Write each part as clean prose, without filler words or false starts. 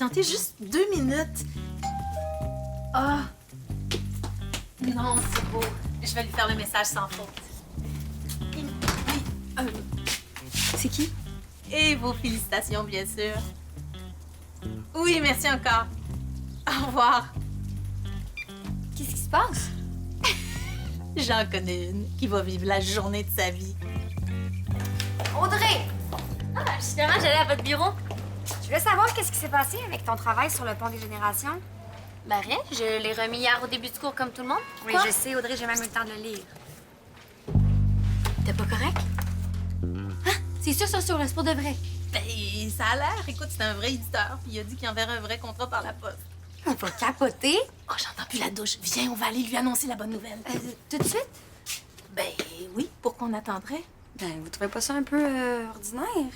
patienter juste 2 minutes? Ah! Non, c'est beau. Je vais lui faire le message sans faute. Oui, C'est qui? et vos félicitations, bien sûr. Oui, merci encore. Au revoir. Qu'est-ce qui se passe? J'en connais une qui va vivre la journée de sa vie. Audrey! Ah, finalement, j'allais à votre bureau. Je voulais savoir qu'est-ce qui s'est passé avec ton travail sur le pont des générations. Ben rien, je l'ai remis hier au début du cours comme tout le monde. Oui, Pourquoi? je sais, Audrey, j'ai même eu le temps de le lire. T'es pas correct? Hein? C'est sûr, c'est pour de vrai. Ben, ça a l'air. Écoute, c'est un vrai éditeur. Il a dit qu'il enverrait un vrai contrat par la poste. On va capoter. Oh, j'entends plus la douche. Viens, on va aller lui annoncer la bonne nouvelle. Tout de suite? Ben oui, pourquoi on attendrait? Ben, vous trouvez pas ça un peu ordinaire?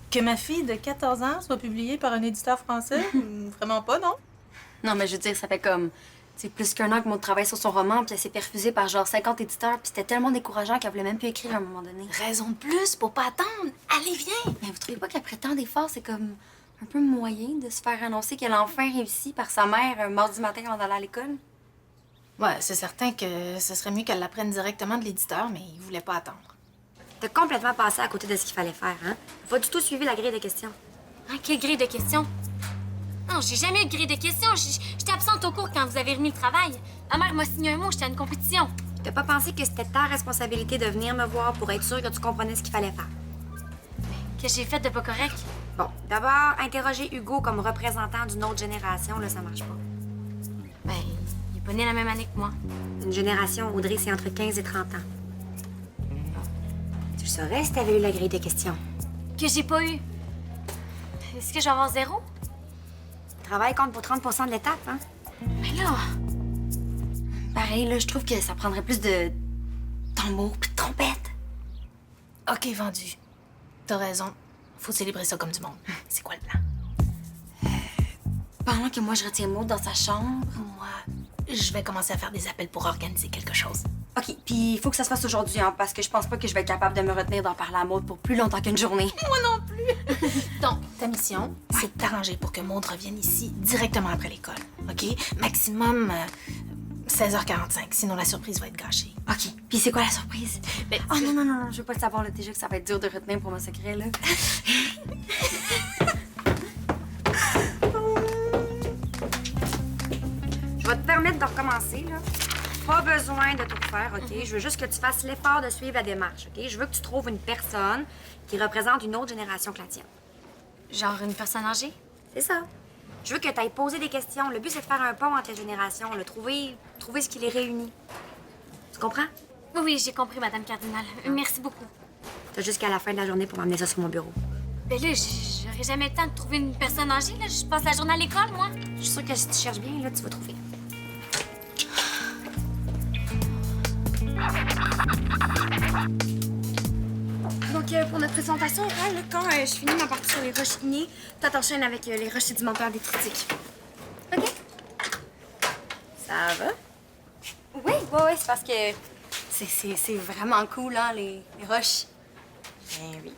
Que ma fille de 14 ans soit publiée par un éditeur français? Vraiment pas, non? Non, mais je veux dire, ça fait comme... C'est plus qu'un an que mon travail sur son roman, puis elle s'est perfusée par genre 50 éditeurs, puis c'était tellement décourageant qu'elle voulait même plus écrire à un moment donné. Raison de plus pour pas attendre. Allez, viens! Mais vous trouvez pas qu'après tant d'efforts, c'est comme un peu moyen de se faire annoncer qu'elle a enfin réussi par sa mère un mardi matin avant d'aller à l'école? Ouais, c'est certain que ce serait mieux qu'elle l'apprenne directement de l'éditeur, mais il voulait pas attendre. T'as complètement passé à côté de ce qu'il fallait faire, hein? T'as pas du tout suivi la grille de questions. Hein, quelle grille de questions? Non, j'ai jamais eu de grille de questions. J'étais absente au cours quand vous avez remis le travail. Ma mère m'a signé un mot, j'étais à une compétition. T'as pas pensé que c'était ta responsabilité de venir me voir pour être sûr que tu comprenais ce qu'il fallait faire? Que j'ai fait de pas correct? Bon, d'abord, interroger Hugo comme représentant d'une autre génération, là, ça marche pas. Ben, il est pas né la même année que moi. Une génération, Audrey, c'est entre 15 et 30 ans. Tu le saurais si t'avais eu la grille de questions. Que j'ai pas eu. Est-ce que je vais avoir 0? Le travail compte pour 30 de l'étape, hein? Mais là... Pareil, là, je trouve que ça prendrait plus de tambour puis de trompette. OK, vendu. T'as raison. Faut célébrer ça comme du monde. C'est quoi le plan? Pendant que moi, je retiens Maud dans sa chambre. Moi, je vais commencer à faire des appels pour organiser quelque chose. OK, puis il faut que ça se fasse aujourd'hui, hein, parce que je pense pas que je vais être capable de me retenir d'en parler à Maud pour plus longtemps qu'une journée. Moi non plus! Donc, ta mission, c'est de t'arranger pour que Maud revienne ici directement après l'école. OK? Maximum 16h45, sinon la surprise va être gâchée. OK, puis c'est quoi la surprise? Ben, Oh non, non, non, non, je veux pas le savoir, là, déjà que ça va être dur de retenir pour mon secret, là. Je vais te permettre de recommencer, là. Pas besoin de tout faire, OK? Je veux juste que tu fasses l'effort de suivre la démarche, OK? Je veux que tu trouves une personne qui représente une autre génération que la tienne. Genre une personne âgée? C'est ça. Je veux que tu ailles poser des questions. Le but, c'est de faire un pont entre les générations, le trouver ce qui les réunit. Tu comprends? Oui, oui, j'ai compris, Madame Cardinal. Merci beaucoup. T'as jusqu'à la fin de la journée pour m'amener ça sur mon bureau. Ben là, j'aurais jamais le temps de trouver une personne âgée, là. Je passe la journée à l'école, moi. Je suis sûre que si tu cherches bien, là, tu vas trouver. Donc, pour notre présentation orale, là, quand je finis ma partie sur les roches ignées, toi, t'enchaînes avec les roches sédimentaires détritiques. OK? Ça va? Oui, c'est parce que c'est vraiment cool, hein, les roches. Ben oui.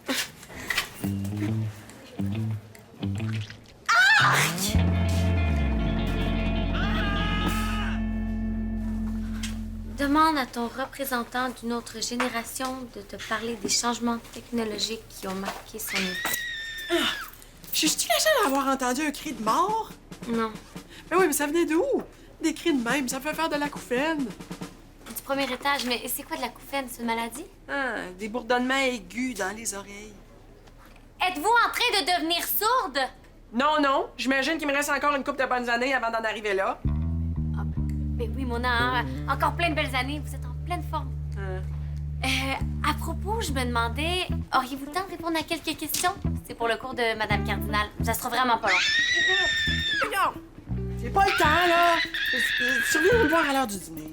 Demande à ton représentant d'une autre génération de te parler des changements technologiques qui ont marqué son époque. Je suis la seule à avoir entendu un cri de mort? Non. Mais oui, mais ça venait d'où? Des cris de même, ça me fait faire de l'acouphène. Du premier étage, mais c'est quoi de la couffaine? C'est une maladie? Ah, des bourdonnements aigus dans les oreilles. Êtes-vous en train de devenir sourde? Non, non, j'imagine qu'il me reste encore une couple de bonnes années avant d'en arriver là. Ben oui, Mona, hein? Encore plein de belles années. Vous êtes en pleine forme. À propos, je me demandais, auriez-vous le temps de répondre à quelques questions? C'est pour le cours de Madame Cardinal. Ça sera vraiment pas long. Non! C'est pas le temps, là! Tu reviens me voir à l'heure du dîner.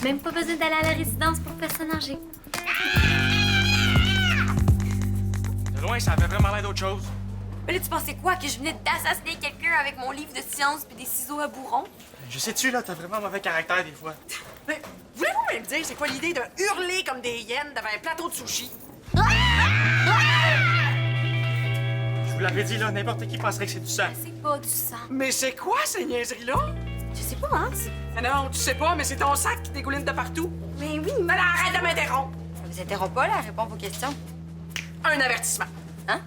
Même pas besoin d'aller à la résidence pour personnes âgées. De loin, ça avait vraiment l'air d'autre chose. Mais là, tu pensais quoi? Que je venais d'assassiner quelqu'un avec mon livre de science puis des ciseaux à bourron? Je sais-tu, là, t'as vraiment mauvais caractère des fois. Mais voulez-vous me dire c'est quoi l'idée de hurler comme des hyènes devant un plateau de sushi? Je vous l'avez dit, là, n'importe qui penserait que c'est du sang. C'est pas du sang. Mais c'est quoi ces niaiseries-là? Je sais pas, hein? Ah non, tu sais pas, mais c'est ton sac qui dégouline de partout. Mais oui, Mais là, arrête de m'interrompre! ça vous interrompt pas, là, à répondre à vos questions. Un avertissement. Hein?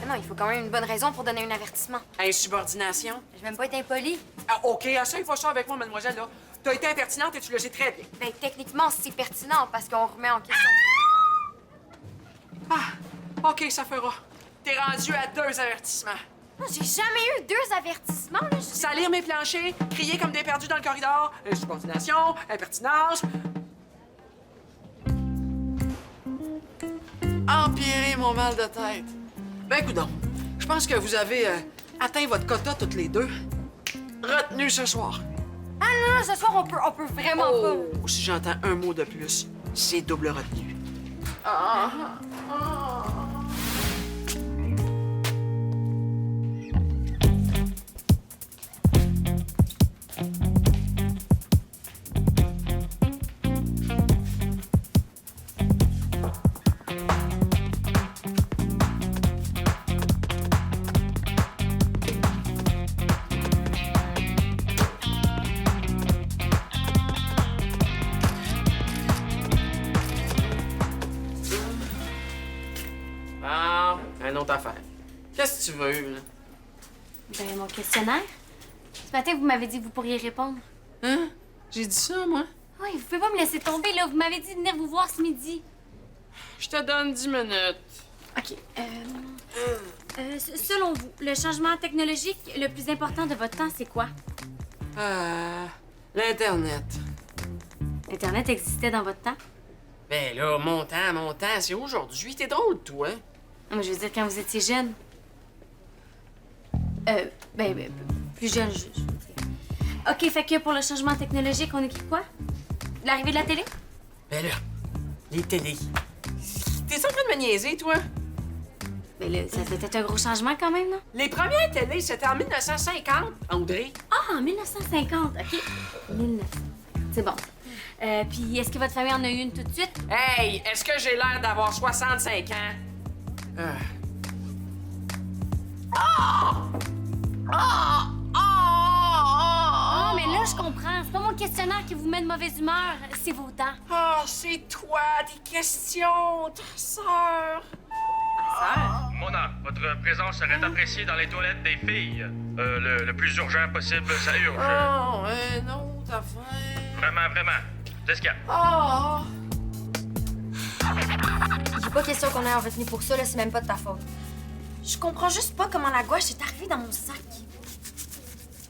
Mais non, il faut quand même une bonne raison pour donner un avertissement. Insubordination. Je vais même pas être impoli. Ah, OK, asseyez-vous ça avec moi, mademoiselle, là. T'as été impertinente et tu le sais très bien. Ben, techniquement, c'est pertinent parce qu'on remet en question. Ah, OK, ça fera. T'es rendu à 2 avertissements. Non, j'ai jamais eu 2 avertissements, là. Salir mes planchers, crier comme des perdus dans le corridor, insubordination, impertinence. Empirer mon mal de tête. Ben, coudonc, je pense que vous avez atteint votre quota toutes les deux. Retenu ce soir. Ah non, non, ce soir, on peut vraiment pas. Oh, si j'entends un mot de plus, c'est double retenu. Ah, une autre affaire. Qu'est-ce que tu veux, là? Ben, mon questionnaire. Ce matin, vous m'avez dit que vous pourriez répondre. Hein? J'ai dit ça, moi? Oui, vous pouvez pas me laisser tomber, là. Vous m'avez dit de venir vous voir ce midi. Je te donne 10 minutes. OK. Selon vous, le changement technologique le plus important de votre temps, c'est quoi? L'Internet. Internet existait dans votre temps? Ben là, mon temps, c'est aujourd'hui. T'es drôle, toi. Non, mais je veux dire, quand vous étiez jeune. Plus jeune, je veux dire. OK, fait que pour le changement technologique, on écrit quoi? L'arrivée de la télé? Ben là, les télés. T'es en train de me niaiser, toi? Ben là, ça fait peut-être un gros changement quand même, non? Les premières télés, c'était en 1950, André. Ah, en 1950, OK. 1900. C'est bon. Puis est-ce que votre famille en a eu une tout de suite? Hey, est-ce que j'ai l'air d'avoir 65 ans? Ah, mais là, je comprends. C'est pas mon questionnaire qui vous met de mauvaise humeur, c'est vos dents. Ah, c'est toi, des questions, ta sœur. Mona, votre présence serait appréciée dans les toilettes des filles. Le plus urgent possible, ça urge. Oh, une autre affaire. Vraiment. Jessica. Ah! Il est pas question qu'on ait en retenue pour ça, là, c'est même pas de ta faute. Je comprends juste pas comment la gouache est arrivée dans mon sac.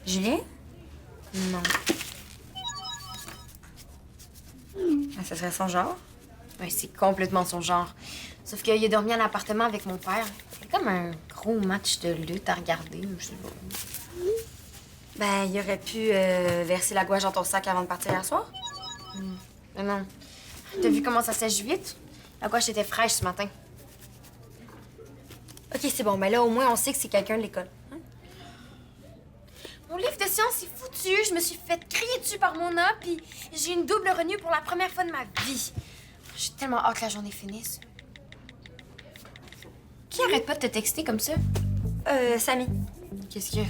Julien? Non. Ah, ça serait son genre? Oui, c'est complètement son genre. Sauf qu'il a dormi à l'appartement avec mon père. C'est comme un gros match de lutte à regarder, je sais pas. Ben, il aurait pu verser la gouache dans ton sac avant de partir hier soir? Mais non. T'as vu comment ça sèche vite? La gouache était fraîche ce matin. OK, c'est bon. Ben là, au moins, on sait que c'est quelqu'un de l'école. Hein? Mon livre de sciences est foutu. Je me suis fait crier dessus par Mona, puis j'ai une double retenue pour la première fois de ma vie. J'ai tellement hâte que la journée finisse. Qui arrête pas de te texter comme ça? Samy. Qu'est-ce qu'il y a?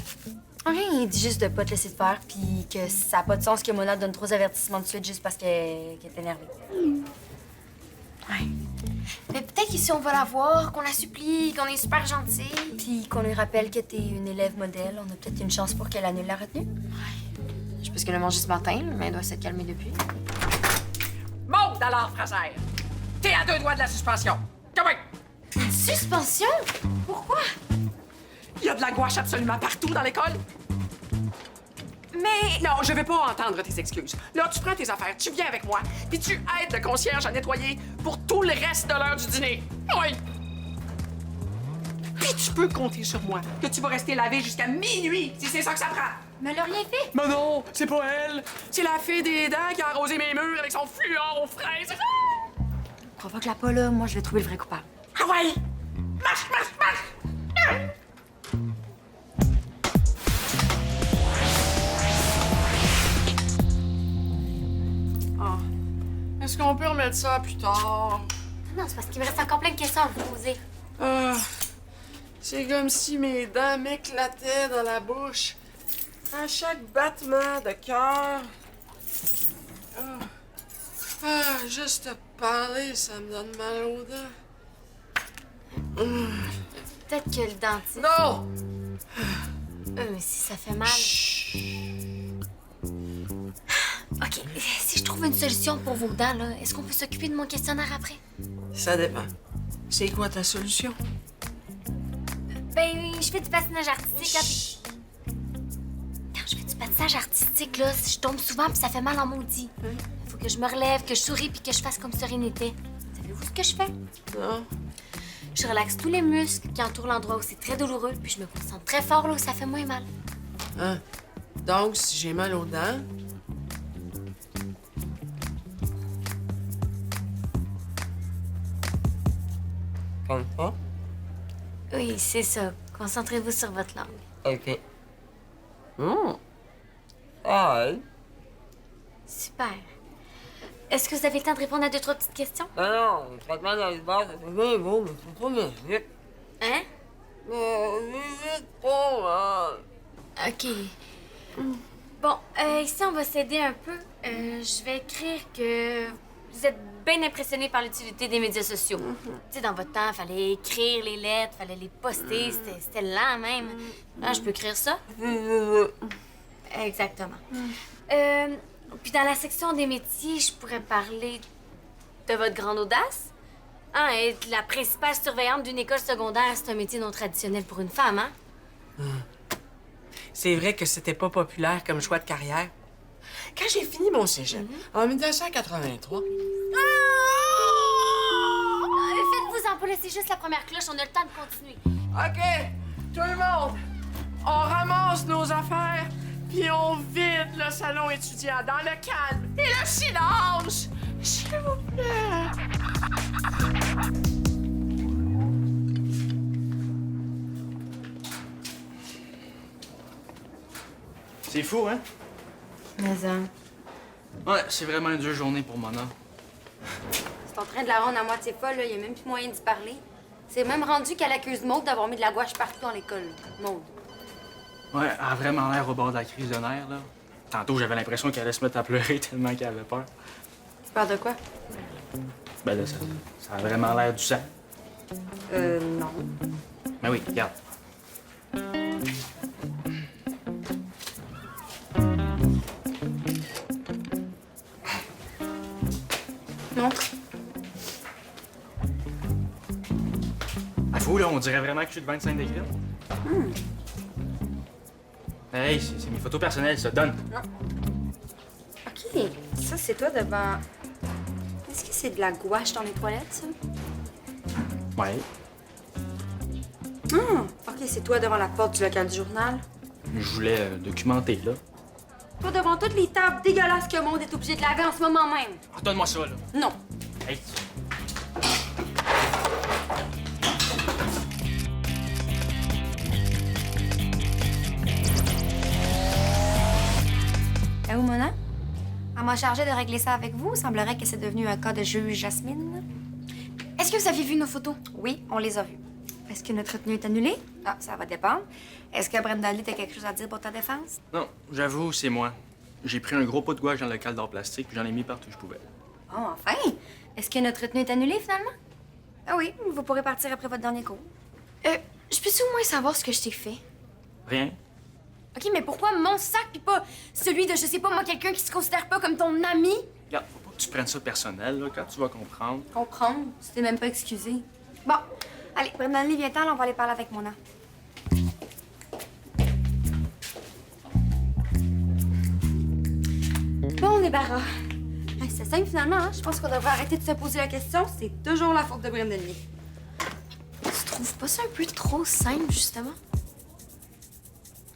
Rien, il dit juste de pas te laisser te faire, puis que ça a pas de sens que Mona donne 3 avertissements de suite juste parce qu'elle est énervée. Ouais. Mais peut-être qu'ici, on va la voir, qu'on la supplie, qu'on est super gentil. Puis qu'on lui rappelle que t'es une élève modèle. On a peut-être une chance pour qu'elle annule la retenue. Ouais. Je sais pas ce qu'elle a mangé ce matin, mais elle doit s'être calmée depuis. Monte alors, Fraser. T'es à 2 doigts de la suspension. Comment? Une suspension? Pourquoi? Il y a de la gouache absolument partout dans l'école. Mais... Non, je vais pas entendre tes excuses. Là, tu prends tes affaires, tu viens avec moi, puis tu aides le concierge à nettoyer pour tout le reste de l'heure du dîner. Oui. Puis tu peux compter sur moi, que tu vas rester lavé jusqu'à minuit, si c'est ça que ça prend. Mais elle a rien fait. Mais non, c'est pas elle. C'est la fille des dents qui a arrosé mes murs avec son fluor aux fraises. Provoque-la pas, là. Moi, je vais trouver le vrai coupable. Ah ouais! Marche! Ah. Est-ce qu'on peut remettre ça plus tard? Non, c'est parce qu'il me reste encore plein de questions à vous poser. C'est comme si mes dents m'éclataient dans la bouche. À chaque battement de cœur. Ah, juste te parler, ça me donne mal aux dents. Peut-être que le dentiste... Non! mais si ça fait mal... OK, si je trouve une solution pour vos dents, là, est-ce qu'on peut s'occuper de mon questionnaire après? Ça dépend. C'est quoi ta solution? Ben, je fais du patinage artistique. Quand je fais du patinage artistique, là, je tombe souvent puis ça fait mal en maudit. Il faut que je me relève, que je souris puis que je fasse comme si rien n'était. Savez-vous ce que je fais? Non? Je relaxe tous les muscles qui entourent l'endroit où c'est très douloureux puis je me concentre très fort là où ça fait moins mal. Hein? Donc, si j'ai mal aux dents... Comme ça? Oui, c'est ça. Concentrez-vous sur votre langue. OK. Ah, Super. Est-ce que vous avez le temps de répondre à 2-3 petites questions? non, le traitement dans les bars, ça fait bien beau, mais c'est pas magique. Hein? Visite pas, mal. OK. Bon, ici, on va s'aider un peu. Je vais écrire que vous êtes bien impressionné par l'utilité des médias sociaux. Tu sais, dans votre temps, fallait écrire les lettres, fallait les poster, c'était lent même. Ah, je peux écrire ça? Exactement. Puis dans la section des métiers, je pourrais parler de votre grande audace. Hein, être la principale surveillante d'une école secondaire, c'est un métier non traditionnel pour une femme, hein? C'est vrai que c'était pas populaire comme choix de carrière. Quand j'ai fini mon cégep, en 1983... Faites-vous-en pas, laissez juste la première cloche, on a le temps de continuer. OK, tout le monde, on ramasse nos affaires, puis on vide le salon étudiant dans le calme et le silence, s'il vous plaît. C'est fou, hein? Mais Ouais, c'est vraiment une dure journée pour Mona. c'est en train de la rendre à moitié folle, là. Il y a même plus moyen d'y parler. C'est même rendu qu'elle accuse Maude d'avoir mis de la gouache partout dans l'école. Maude. Ouais, elle a vraiment l'air au bord de la crise de nerfs, là. Tantôt, j'avais l'impression qu'elle allait se mettre à pleurer tellement qu'elle avait peur. Tu parles de quoi? Ben là, ça a vraiment l'air du sang. Non. Ben oui, regarde. Montre. À fou, là, on dirait vraiment que je suis devant une scène de crime. Hey, c'est mes photos personnelles, ça donne. OK. Ça, c'est toi devant... Est-ce que c'est de la gouache dans les toilettes, ça? Ouais. OK, c'est toi devant la porte du local du journal. Je voulais documenter, là. Toi devant toutes les tables dégueulasses que Maude est obligée de laver en ce moment même. Ah, donne-moi ça, là. Non. Hey. Où, Mona? Elle m'a chargé de régler ça avec vous. Il semblerait que c'est devenu un cas de juge Jasmine. Est-ce que vous aviez vu nos photos? Oui, on les a vues. Est-ce que notre retenue est annulée? Ah, ça va dépendre. Est-ce que Brenda Lee a quelque chose à dire pour ta défense? Non, j'avoue, c'est moi. J'ai pris un gros pot de gouache dans le local d'art plastique, puis j'en ai mis partout où je pouvais. Oh, enfin! Est-ce que notre retenue est annulée, finalement? Ah oui, vous pourrez partir après votre dernier cours. Je peux-tu au moins savoir ce que je t'ai fait? Rien. OK, mais pourquoi mon sac puis pas celui de, je sais pas moi, quelqu'un qui se considère pas comme ton ami? Regarde, faut pas que tu prennes ça personnel, là, quand tu vas comprendre. Comprendre? Tu t'es même pas excusé. Bon, allez, Brenda Lee, viens-t'en, là, on va aller parler avec Mona. Bon débarras. Hey, c'est simple, finalement, hein? Je pense qu'on devrait arrêter de se poser la question. C'est toujours la faute de Brenda Lee. Tu trouves pas ça un peu trop simple, justement?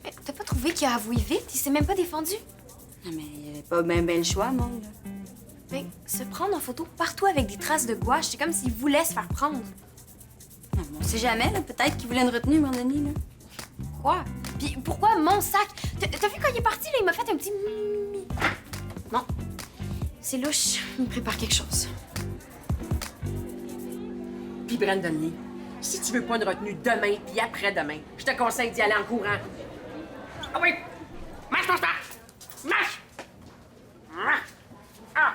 Mais t'as pas trouvé qu'il a avoué vite? Il s'est même pas défendu? Non, mais il avait pas bien le choix, Monde. Mais se prendre en photo partout avec des traces de gouache, c'est comme s'il voulait se faire prendre. Non, mais on sait jamais, là. Peut-être qu'il voulait une retenue, Brenda Lee, là. Quoi? Puis pourquoi mon sac? T'as vu quand il est parti, là, il m'a fait un petit mimi. Non. C'est louche. Il me prépare quelque chose. Puis Brandon Lee, Si tu veux pas une retenue demain puis après-demain, je te conseille d'y aller en courant. Ah oui! Marche, marche, marche! Marche! Ah!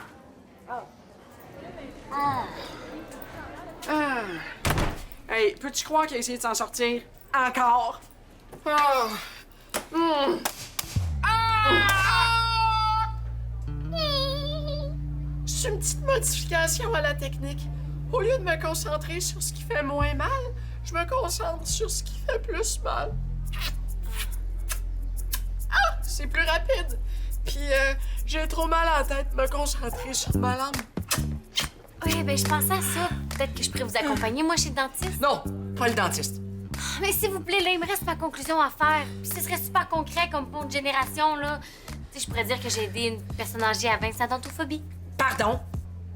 Ah. Hey, peux-tu croire qu'il a essayé de s'en sortir? Encore? Ah. Hmm. Ah! C'est une petite modification à la technique. Au lieu de me concentrer sur ce qui fait moins mal, je me concentre sur ce qui fait plus mal. Ah! C'est plus rapide. Puis j'ai trop mal à la tête de me concentrer sur ma langue. Oui, ben je pensais à ça. Peut-être que je pourrais vous accompagner, moi, chez le dentiste. Non, pas le dentiste. Mais s'il vous plaît, là, il me reste ma conclusion à faire. Puis ce serait super concret comme pour une génération, là. Tu sais, je pourrais dire que j'ai aidé une personne âgée à vaincre sa dentophobie. Pardon?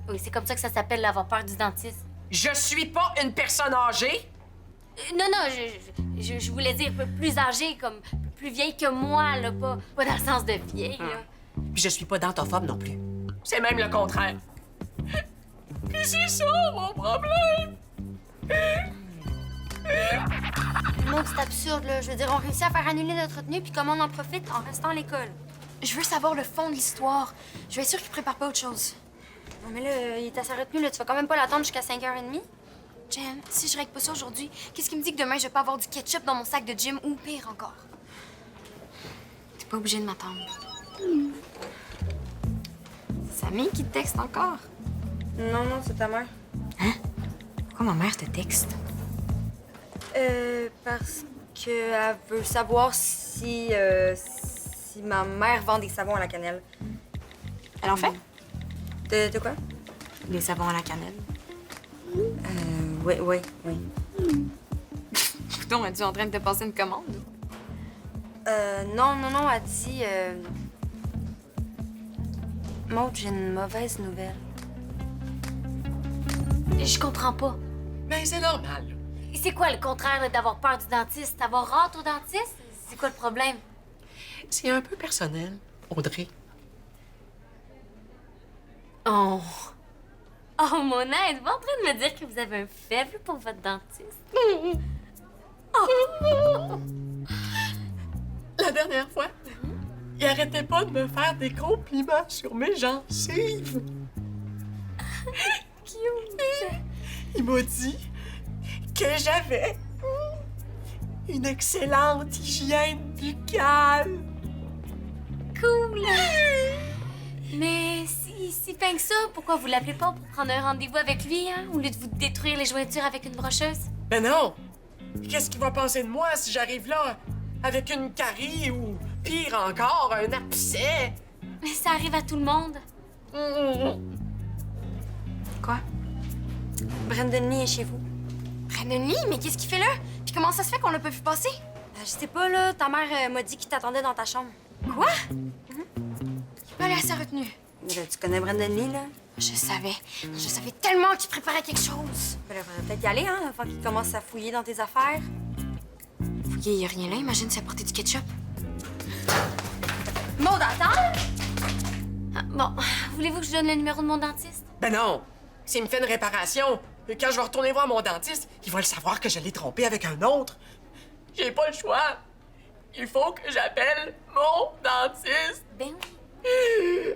Oui, c'est comme ça que ça s'appelle, l'avoir peur du dentiste. Je suis pas une personne âgée. Non, je voulais dire plus âgée, comme plus vieille que moi, là, pas dans le sens de vieille, là. Puis je suis pas dentophobe non plus. C'est même le contraire. Puis c'est ça mon problème. Non, c'est absurde, là. Je veux dire, on réussit à faire annuler notre retenue, puis comment on en profite en restant à l'école? Je veux savoir le fond de l'histoire. Je vais être sûre qu'il prépare pas autre chose. Non, mais là, il est à sa retenue, là. Tu vas quand même pas l'attendre jusqu'à 5h30? Jen, si je règle pas ça aujourd'hui, qu'est-ce qui me dit que demain, je vais pas avoir du ketchup dans mon sac de gym ou pire encore? T'es pas obligé de m'attendre. C'est Samy qui te texte encore? Non, c'est ta mère. Hein? Pourquoi ma mère te texte? Parce qu'elle veut savoir si ma mère vend des savons à la cannelle. Elle en fait? De quoi? Des savons à la cannelle. Oui. Putain, es-tu en train de te passer une commande? Non, elle dit... Maud, j'ai une mauvaise nouvelle. Je comprends pas. Mais c'est normal. Et c'est quoi le contraire là, d'avoir peur du dentiste? Avoir hâte au dentiste? C'est quoi le problème? C'est un peu personnel, Audrey. Oh! Oh, Mona, êtes-vous en train de me dire que vous avez un faible pour votre dentiste? La dernière fois, il arrêtait pas de me faire des compliments sur mes gencives. Cute! Il m'a dit que j'avais une excellente hygiène buccale. Cool! Mais si fin que ça, pourquoi vous l'appelez pas pour prendre un rendez-vous avec lui, hein, au lieu de vous détruire les jointures avec une brocheuse? Mais non! Qu'est-ce qu'il va penser de moi si j'arrive là avec une carie ou, pire encore, un abcès? Mais ça arrive à tout le monde. Quoi? Brandon Lee est chez vous. Brandon Lee? Mais qu'est-ce qu'il fait là? Puis comment ça se fait qu'on l'a pas vu passer? Je sais pas, là. Ta mère m'a dit qu'il t'attendait dans ta chambre. Quoi? Il est pas allé à sa retenue. Mais là, tu connais Brandon Lee, là? Je savais tellement qu'il préparait quelque chose. Ben là, faudrait peut-être y aller, hein, avant qu'il commence à fouiller dans tes affaires. Fouiller, y a rien là. Imagine s'il a porté du ketchup. Maud, attends! Ah, bon, voulez-vous que je donne le numéro de mon dentiste? Ben non! S'il me fait une réparation, quand je vais retourner voir mon dentiste, il va le savoir que je l'ai trompé avec un autre. J'ai pas le choix. Il faut que j'appelle mon dentiste. Ben oui.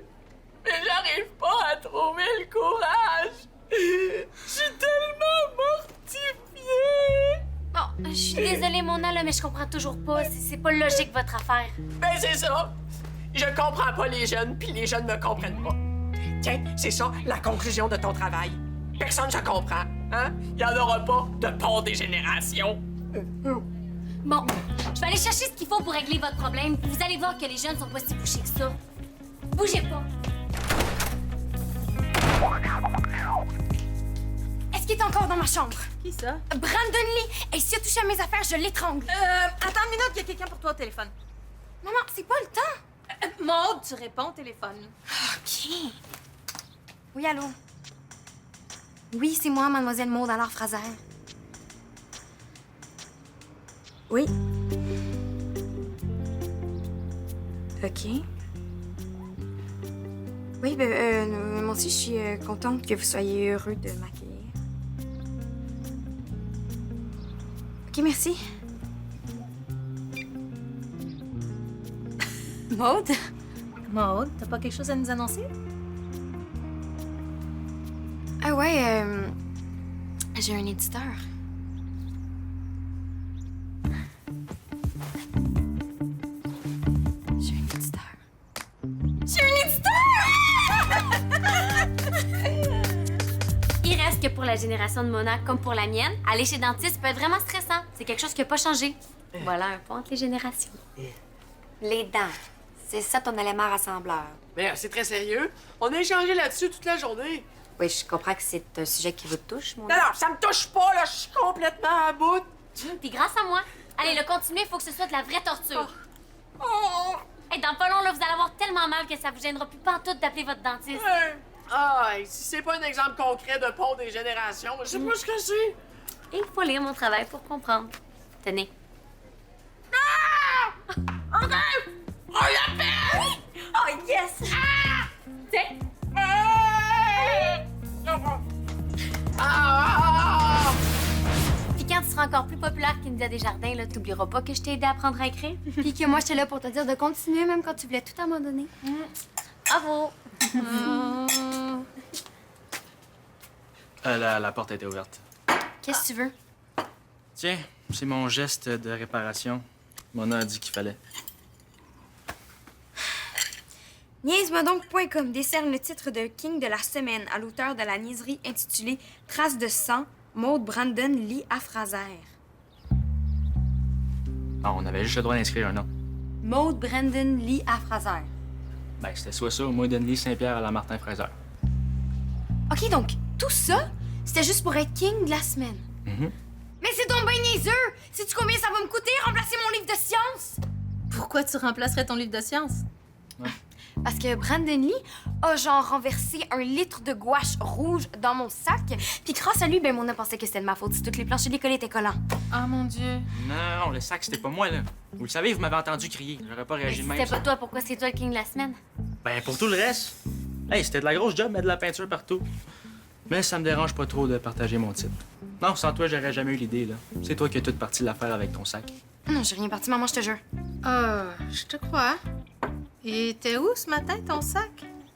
Mais j'arrive pas à trouver le courage. Je suis tellement mortifiée. Bon, je suis désolée, Mona, là, mais je comprends toujours pas. C'est pas logique, votre affaire. Ben c'est ça. Je comprends pas les jeunes, puis les jeunes me comprennent pas. Tiens, c'est ça la conclusion de ton travail. Personne ne comprend, hein? Il y en aura pas de pont des générations. Bon, je vais aller chercher ce qu'il faut pour régler votre problème. Vous allez voir que les jeunes sont pas si bouchés que ça. Bougez pas. Est-ce qu'il est encore dans ma chambre? Qui ça? Brandon Lee! Et s'il a touché à mes affaires, je l'étrangle. Attends une minute, il y a quelqu'un pour toi au téléphone. Maman, c'est pas le temps. Maude, tu réponds au téléphone. OK. Oui, allô? Oui, c'est moi, mademoiselle Maude, alors Fraser. Oui. OK. Oui, moi aussi, je suis contente que vous soyez heureux de m'accueillir. OK, merci. Maude? Maude, t'as pas quelque chose à nous annoncer? Ah ouais, j'ai un éditeur. J'ai un éditeur. J'ai un éditeur! Il reste que pour la génération de Mona, comme pour la mienne, aller chez le dentiste peut être vraiment stressant. C'est quelque chose qui n'a pas changé. Voilà un pont entre les générations. Les dents. C'est ça ton élément rassembleur. Mais c'est très sérieux. On a échangé là-dessus toute la journée. Oui, je comprends que c'est un sujet qui vous touche, mon Non, non, ça me touche pas, là. Je suis complètement à bout. Puis grâce à moi. Allez, le continuer, il faut que ce soit de la vraie torture. Oh! Et dans pas long, là, vous allez avoir tellement mal que ça vous gênera plus pantoute d'appeler votre dentiste. Ouais. Ah, si c'est pas un exemple concret de pont des générations, je sais pas ce que c'est. Et il faut lire mon travail pour comprendre. Tenez. OK! On l'appelle! Oh, yes! Tiens. Puis quand tu seras encore plus populaire qu'India Desjardins, là, t'oublieras pas que je t'ai aidé à apprendre à écrire. Puis que moi, j'étais là pour te dire de continuer, même quand tu voulais tout abandonner. Bravo! La porte était ouverte. Qu'est-ce que tu veux? Tiens, c'est mon geste de réparation. Mona a dit qu'il fallait. Niaise-moi donc.com décerne le titre de King de la semaine à l'auteur de la niaiserie intitulée Traces de sang, Maude Brandon Lee à Fraser. Ah, on avait juste le droit d'inscrire un nom. Maude Brandon Lee à Fraser. Ben, c'était soit ça ou moi, Denny Saint-Pierre à la Martin-Fraser. OK, donc tout ça, c'était juste pour être King de la semaine. Mais c'est donc bien niaiseux! Sais-tu combien ça va me coûter remplacer mon livre de sciences? Pourquoi tu remplacerais ton livre de sciences? Parce que Brandon Lee a genre renversé 1 litre de gouache rouge dans mon sac. Puis grâce à lui, ben on a pensé que c'était de ma faute si toutes les planches de l'école étaient collants. Oh mon Dieu. Non, le sac, c'était pas moi, là. Vous le savez, vous m'avez entendu crier. J'aurais pas Mais réagi si de même. c'était pas toi, pourquoi c'est toi le king de la semaine? Ben, pour tout le reste. Hey, c'était de la grosse job, mettre de la peinture partout. Mais ça me dérange pas trop de partager mon titre. Non, sans toi, j'aurais jamais eu l'idée, là. C'est toi qui as toute partie de l'affaire avec ton sac. Non, j'ai rien parti, maman, je te jure. Je te crois. Et t'es où ce matin, ton sac?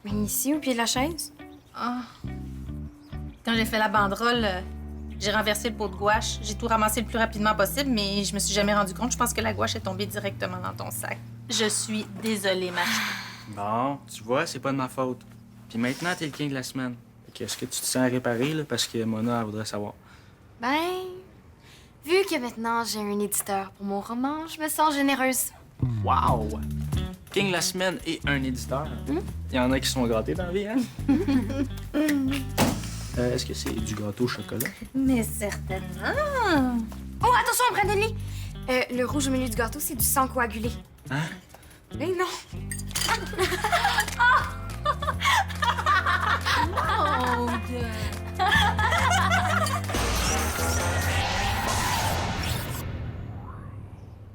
Mais ici, au pied de la chaise. Ah. Quand j'ai fait la banderole, j'ai renversé le pot de gouache. J'ai tout ramassé le plus rapidement possible, mais je me suis jamais rendu compte. Je pense que la gouache est tombée directement dans ton sac. Je suis désolée, ma chérie. Bon, tu vois, c'est pas de ma faute. Puis maintenant, t'es le king de la semaine. Est-ce que tu te sens réparé, là, parce que Mona, elle voudrait savoir? Ben, vu que maintenant j'ai un éditeur pour mon roman, je me sens généreuse. Wow! King de la semaine et un éditeur. Il y en a qui sont gâtés dans la vie, hein? Est-ce que c'est du gâteau au chocolat? Mais certainement. Oh, attention, Brandon Lee! Le rouge au milieu du gâteau, c'est du sang coagulé. Hein? Mais non!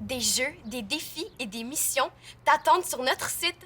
Des jeux, des défis et des missions t'attendent sur notre site